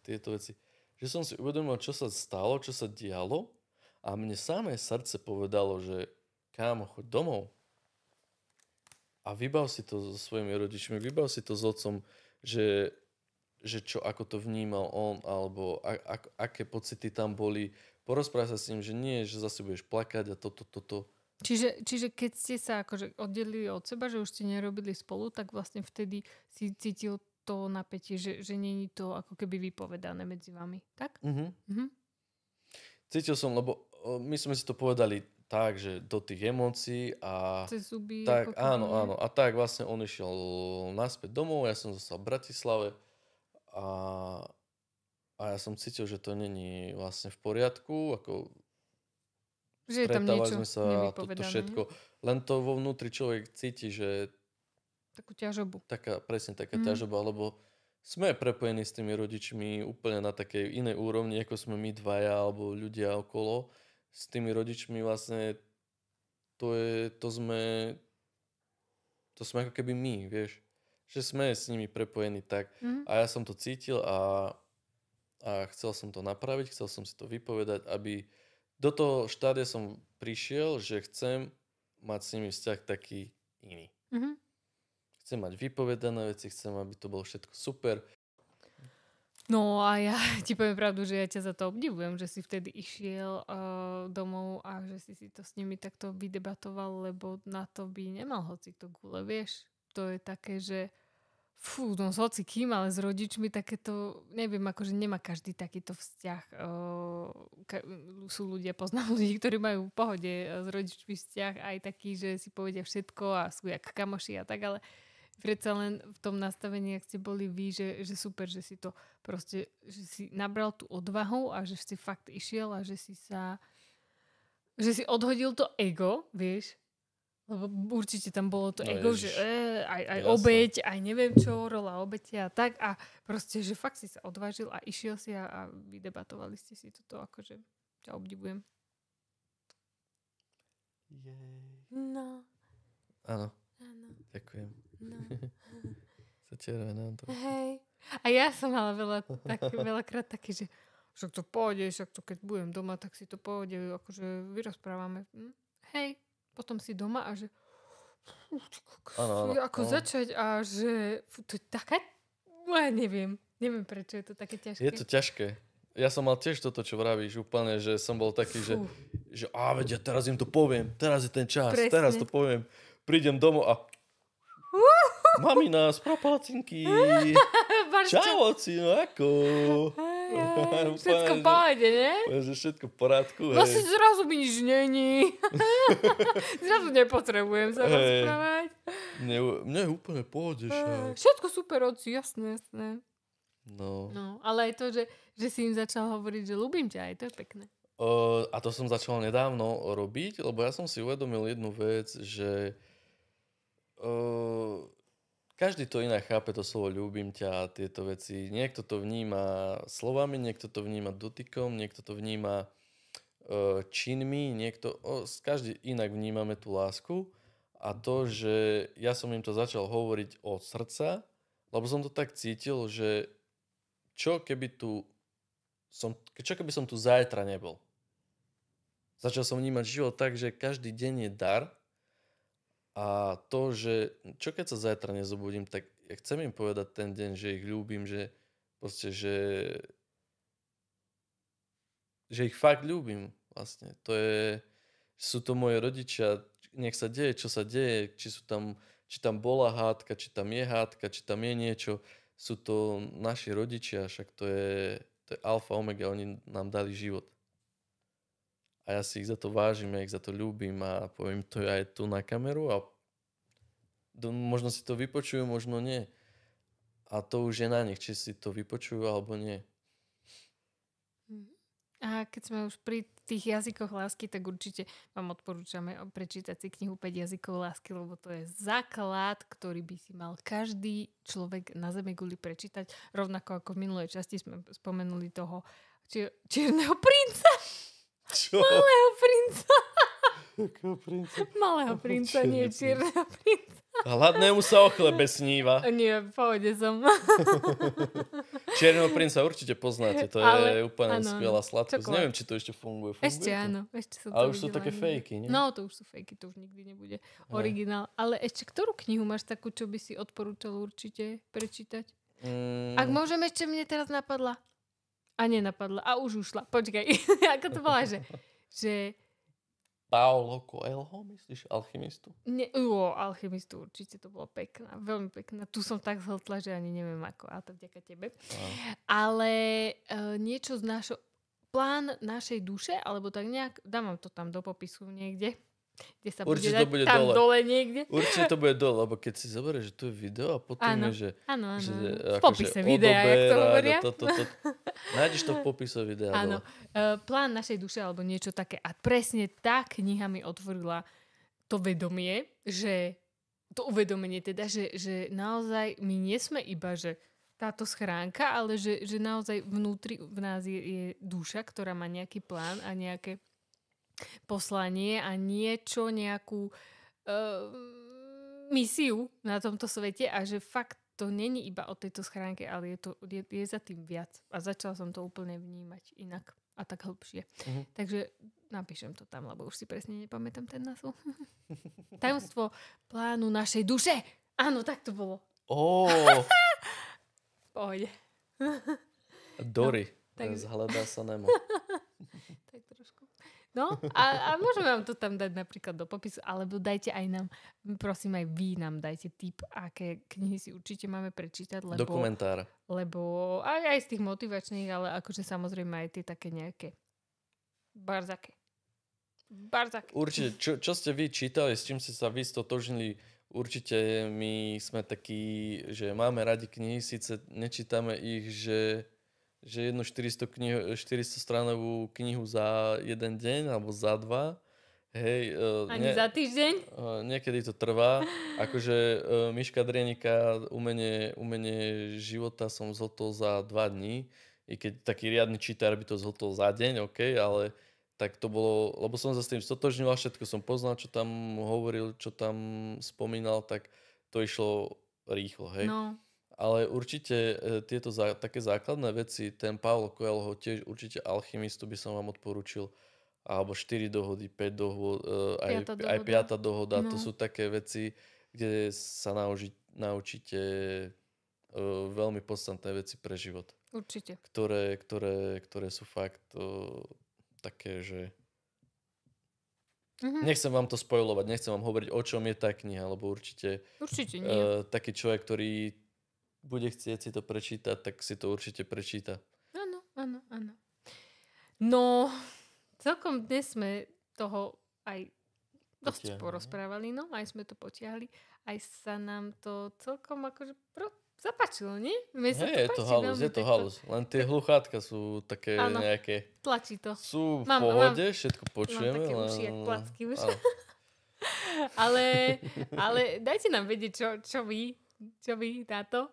S2: tieto veci, že som si uvedomil, čo sa stalo, čo sa dialo a mne samé srdce povedalo, že kámo, choď domov a vybav si to so svojimi rodičmi, vybav si to s otcom, že čo, ako to vnímal on, alebo aké pocity tam boli. Porozprávaj sa s ním, že nie, že zase budeš plakať a toto.
S1: Čiže keď ste sa akože oddelili od seba, že už ste nerobili spolu, tak vlastne vtedy si cítil to napätie, že není to ako keby vypovedané medzi vami. Tak? Mhm.
S2: Cítil som, lebo my sme si to povedali tak, že do tých emócií a
S1: Cez zuby.
S2: tak,
S1: ako keby,
S2: áno,
S1: nie?
S2: áno. A tak vlastne on išiel naspäť domov, ja som zostal v Bratislave a ja som cítil, že to není vlastne v poriadku, ako
S1: Že je tam
S2: stretávali
S1: niečo
S2: sme sa toto
S1: nevypovedané.
S2: všetko. Len to vo vnútri človek cíti, že
S1: Takú ťažobu.
S2: presne taká ťažoba, lebo sme prepojení s tými rodičmi úplne na takej inej úrovni, ako sme my dvaja alebo ľudia okolo. S tými rodičmi vlastne to sme ako keby my, vieš. Že sme s nimi prepojení tak. A ja som to cítil a chcel som to napraviť, chcel som si to vypovedať, aby do toho štádia som prišiel, že chcem mať s nimi vzťah taký iný. Chcem mať vypovedané veci, chcem, aby to bolo všetko super.
S1: No a ja ti poviem pravdu, že ja ťa za to obdivujem, že si vtedy išiel domov a že si to s nimi takto vydebatoval, lebo na to by nemal hocikto gule, vieš. To je také, že no s hocikým, ale s rodičmi takéto, neviem, akože nemá každý takýto vzťah. Sú ľudia, poznám ľudí, ktorí majú v pohode s rodičmi vzťah aj taký, že si povedia všetko a sú jak kamoši a tak, ale predsa len v tom nastavení, ak ste boli vy, že super, že si to proste, že si nabral tú odvahu a že si fakt išiel a že si odhodil to ego, vieš, lebo určite tam bolo to ego,
S2: Ježiš.
S1: že aj
S2: Jasné.
S1: obeť, aj neviem čo, rola obete a tak a proste, že fakt si sa odvážil a išiel si a vydebatovali ste si toto, akože ťa obdivujem. No.
S2: Áno,
S1: Áno.
S2: ďakujem.
S1: No.
S2: Sa červenám to.
S1: Hej. A ja som mala veľakrát také, že však to pôjde, však to keď budem doma, tak si to pôjde, akože vyrozprávame. Hej, potom si doma a že
S2: Áno.
S1: ako začať a že to je taká, ja neviem prečo je to také ťažké.
S2: Je to ťažké. Ja som mal tiež toto, čo vravíš, úplne, že som bol taký, že veď ja teraz im to poviem, teraz je ten čas,
S1: Presne.
S2: teraz to poviem. Prídem domov a mamina, spravo palacinky. Čau, ocino, ako?
S1: Všetko pôjde, ne?
S2: Že všetko v porádku,
S1: No si zrazu mi nič není. Zrazu nepotrebujem sa rozprávať.
S2: Mne je úplne pohode, však.
S1: Všetko super, oci, jasné.
S2: No.
S1: No, ale aj to, že si im začal hovoriť, že ľúbim ťa, aj to je pekné.
S2: A to som začal nedávno robiť, lebo ja som si uvedomil jednu vec, že každý to inak chápe, to slovo ľúbim ťa a tieto veci. Niekto to vníma slovami, niekto to vníma dotykom, niekto to vníma činmi, každý inak vnímame tú lásku. A to, že ja som im to začal hovoriť od srdca, lebo som to tak cítil, že čo keby som tu zajtra nebol. Začal som vnímať život tak, že každý deň je dar A to, že čo keď sa zajtra nezobudím, tak ja chcem im povedať ten deň, že ich ľúbim, že proste, že ich fakt ľúbim vlastne. Sú to moje rodičia, nech sa deje, čo sa deje, či tam bola hádka, či tam je hádka, či tam je niečo. Sú to naši rodičia, však to je alfa, omega, oni nám dali život. A ja si ich za to vážim, ja ich za to ľúbim a poviem to aj tu na kameru a možno si to vypočujú, možno nie. A to už je na nich, či si to vypočujú alebo nie.
S1: A keď sme už pri tých jazykoch lásky, tak určite vám odporúčame prečítať si knihu 5 jazykov lásky, lebo to je základ, ktorý by si mal každý človek na zemeguli prečítať. Rovnako ako v minulej časti sme spomenuli toho čierneho princa.
S2: Čo?
S1: Malého princa.
S2: Akého princa?
S1: Malého princa, nie čierneho princa.
S2: Hladnému sa o chlebe sníva.
S1: Nie, v pohode som.
S2: Čierneho princa určite poznáte, to je úplne skvelá sladkosť.
S1: Čokolád.
S2: Neviem, či to ešte funguje.
S1: Ešte áno, ešte som to
S2: ale už sú
S1: videla,
S2: také
S1: nie.
S2: fejky, nie?
S1: No, to už sú fejky, to už nikdy nebude originál. Ale ešte ktorú knihu máš takú, čo by si odporúčal určite prečítať? Ak môžem, ešte mne teraz napadla. A nenapadla. A už ušla. Počkaj, ako to bola, že
S2: Paulo Coelho, myslíš? Alchymistu?
S1: Alchymistu určite to bolo pekná. Veľmi pekná. Tu som tak zhltla, že ani neviem ako. A to vďaka tebe. Ale niečo z plán našej duše, alebo tak nejak, dávam to tam do popisu niekde, kde sa
S2: určite
S1: bude dať,
S2: to bude
S1: tam dole niekde.
S2: Určite to bude dole, lebo keď si zoberieš, že to je video a potom je, že...
S1: Áno.
S2: Že
S1: v popise videa, jak to hovoria.
S2: Nájdeš to v popise videa.
S1: Áno. Plán našej duše, alebo niečo také. A presne tá kniha mi otvorila to vedomie, že to uvedomenie teda, že naozaj my nie sme iba, že táto schránka, ale že naozaj vnútri v nás je duša, ktorá má nejaký plán a nejaké poslanie a nejakú misiu na tomto svete a že fakt to není iba o tejto schránke, ale je za tým viac. A začala som to úplne vnímať inak a tak hlbšie. Takže napíšem to tam, lebo už si presne nepamätám ten názov. Tajomstvo plánu našej duše. Áno, tak to bolo. Pohode.
S2: Dory.
S1: No,
S2: Zhľadá sa Nemo.
S1: Tak trošku. No a môžeme vám to tam dať napríklad do popisu, alebo dajte aj nám, prosím aj vy nám dajte tip, aké knihy si určite máme prečítať.
S2: Dokumentár.
S1: Lebo aj z tých motivačných, ale akože samozrejme aj tie také nejaké barzaké.
S2: Určite, čo ste vy čítali, s čím ste sa vy stotožnili, určite my sme takí, že máme radi knihy, síce nečítame ich, že jednu 400 stranovú knihu za jeden deň alebo za dva. Hej,
S1: ani za týždeň?
S2: Niekedy to trvá. Akože Miška Drienika umenie života som zhltol za 2 dní. I keď taký riadny čítár by to zhltol za deň, OK, ale tak to bolo, lebo som sa s tým stotožnil a všetko som poznal, čo tam hovoril, čo tam spomínal, tak to išlo rýchlo, hej.
S1: No.
S2: Ale určite tieto také základné veci, ten Paulo Coelho, tiež určite Alchymistu by som vám odporúčil, alebo 4 dohody, 5 dohod, aj 5. dohoda. No. To sú také veci, kde sa naučíte veľmi podstatné veci pre život.
S1: Určite.
S2: Ktoré sú fakt také, že... Nechcem vám to spoilovať, nechcem vám hovoriť, o čom je tá kniha, lebo určite
S1: nie.
S2: Taký človek, ktorý bude chcieť si to prečítať, tak si to určite prečíta.
S1: Áno. No, celkom dnes sme toho aj dosť porozprávali, no, aj sme to potiahli. Aj sa nám to celkom akože zapáčilo, nie?
S2: Je to halus. Len tie hluchátka sú také nejaké...
S1: Tlačí to.
S2: Sú v pohode, všetko počujeme.
S1: Mám také uši, jak placky už. ale dajte nám vedieť, čo vy na to.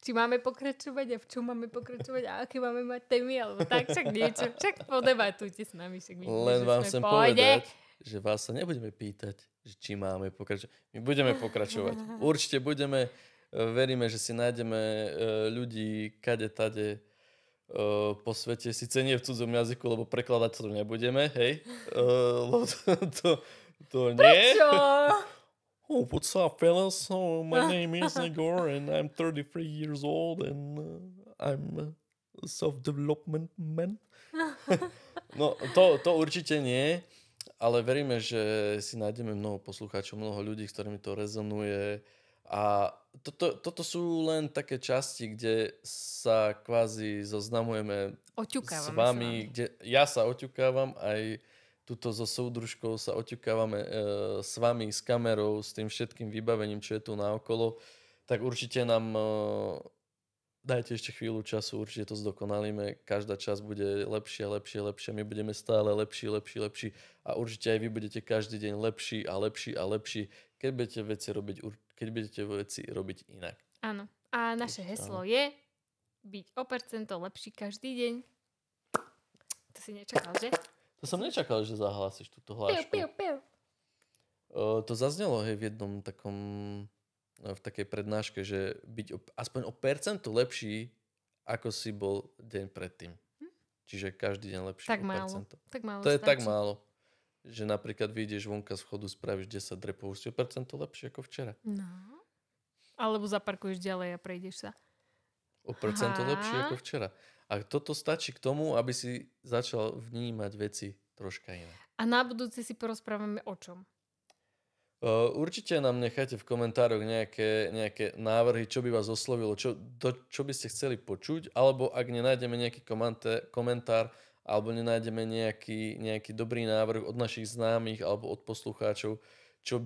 S1: Či máme pokračovať a v čom máme pokračovať a aké máme mať témy, alebo tak, však niečo. Však podebatujte s nami.
S2: Len vám chcem povedať, že vás sa nebudeme pýtať, že či máme pokračovať. My budeme pokračovať. Určite budeme. Veríme, že si nájdeme ľudí kade tade po svete. Sice nie v cudzom jazyku, lebo prekladať to nebudeme, hej? To nie.
S1: Prečo?
S2: Oh, what's up, fellas? So, my name is Igor and I'm 33 years old and I'm a self-development man. No, to určite nie, ale veríme, že si nájdeme mnoho poslucháčov, mnoho ľudí, s ktorými to rezonuje. A toto sú len také časti, kde sa kvázi zoznamujeme s vami, kde ja sa oťukávam, aj tuto so súdružkou sa oťukávame s vami, s kamerou, s tým všetkým vybavením, čo je tu naokolo. Tak určite nám dajte ešte chvíľu času, určite to zdokonalíme. Každá časť bude lepšia, lepšia. My budeme stále lepší. A určite aj vy budete každý deň lepší a lepší, keď budete veci robiť inak.
S1: Áno. A naše heslo je byť o percento lepší každý deň. To si nečakal, že?
S2: To som nečakal, že zahlásiš túto hlášku.
S1: Piu.
S2: To zaznelo, hej, v takej prednáške, že byť aspoň o percento lepší, ako si bol deň predtým. Čiže každý deň lepší
S1: tak
S2: o
S1: málo.
S2: percento.
S1: Tak málo
S2: to je
S1: stačí.
S2: tak málo, že napríklad vyjdeš vonka z chodu, spravíš 10 drepov, si o percento lepšie ako včera.
S1: No. Alebo zaparkuješ ďalej a prejdeš sa.
S2: O percento lepšie ako včera. A toto stačí k tomu, aby si začal vnímať veci troška inak.
S1: A na budúce si porozprávame o čom?
S2: Určite nám nechajte v komentároch nejaké návrhy, čo by vás oslovilo, čo by ste chceli počuť, alebo ak nenájdeme nejaký komentár, alebo nenájdeme nejaký dobrý návrh od našich známych alebo od poslucháčov, čo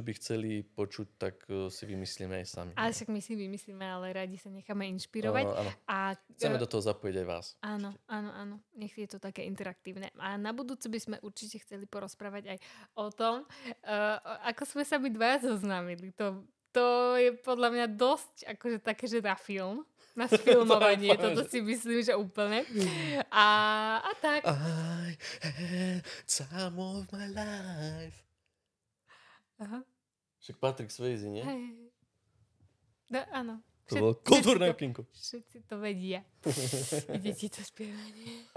S2: by chceli počuť, tak si vymyslíme aj sami.
S1: Ale však my si vymyslíme, ale radi sa necháme inšpirovať.
S2: Áno.
S1: A
S2: chceme do toho zapojiť aj vás.
S1: Áno. Nech je to také interaktívne. A na budúce by sme určite chceli porozprávať aj o tom, ako sme sa my dvaja zoznámili. To je podľa mňa dosť akože také, že na film. Na sfilmovanie. Toto si myslím, že úplne. A tak.
S2: I had time of my life.
S1: Aha.
S2: Však Patrick Swayze, nie?
S1: Hej. No, áno.
S2: To bolo kultúrne okienko.
S1: Všetci to vedia. Ide ti to spievanie.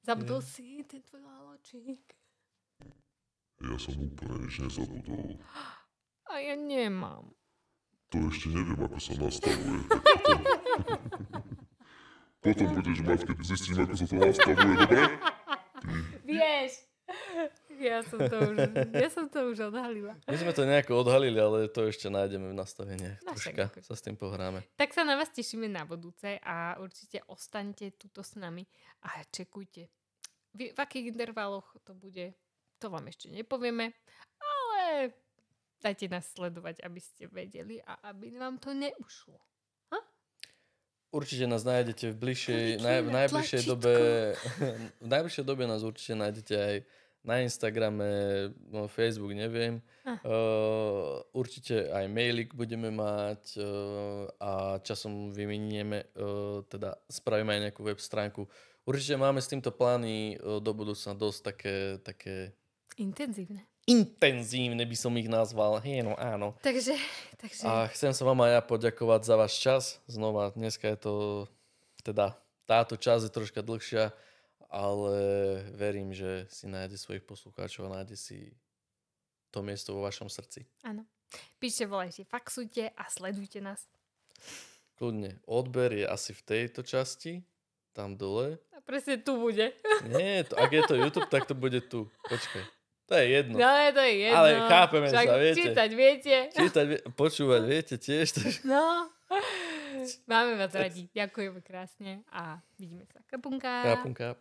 S1: Zabudol si ten tvoj laločík.
S3: Ja som úplne nič nezabudol.
S1: A ja nemám.
S3: To ešte neviem, ako sa nastavuje. Potom budeš mať, keď zistím, ako sa to nastavuje, dobre?
S1: Vieš. Ja som to už odhalila.
S2: My sme to nejako odhalili, ale to ešte nájdeme v nastaveniach.
S1: No,
S2: troška sa s tým pohráme.
S1: Tak sa na vás tešíme na budúce a určite ostaňte tuto s nami a čekujte. V akých intervaloch to bude, to vám ešte nepovieme, ale dajte nás sledovať, aby ste vedeli a aby vám to neušlo.
S2: Určite nás nájdete v najbližšej dobe. V najbližšej dobe nás určite nájdete aj na Instagrame, no Facebook, neviem. Určite aj mailik budeme mať a časom vymenieme, teda spravíme aj nejakú web stránku. Určite máme s týmto plány do budúcna dosť také intenzívne by som ich nazval. No áno.
S1: Takže.
S2: A chcem sa vám aj ja poďakovať za váš čas. Znova, dneska je to, teda táto časť je troška dlhšia, ale verím, že si nájde svojich poslucháčov a nájde si to miesto vo vašom srdci.
S1: Áno. Píšte, volajte, faxujte a sledujte nás.
S2: Kľudne. Odber je asi v tejto časti, tam dole.
S1: A presne tu bude.
S2: Nie, ak je to YouTube, tak to bude tu. Počkaj. To je jedno.
S1: No, to je jedno.
S2: Ale chápeme sa, viete.
S1: Čítať viete.
S2: Počúvať viete tiež.
S1: No. Máme vás radi. Ďakujeme krásne a vidíme sa. Kapunka.
S2: Kapunka.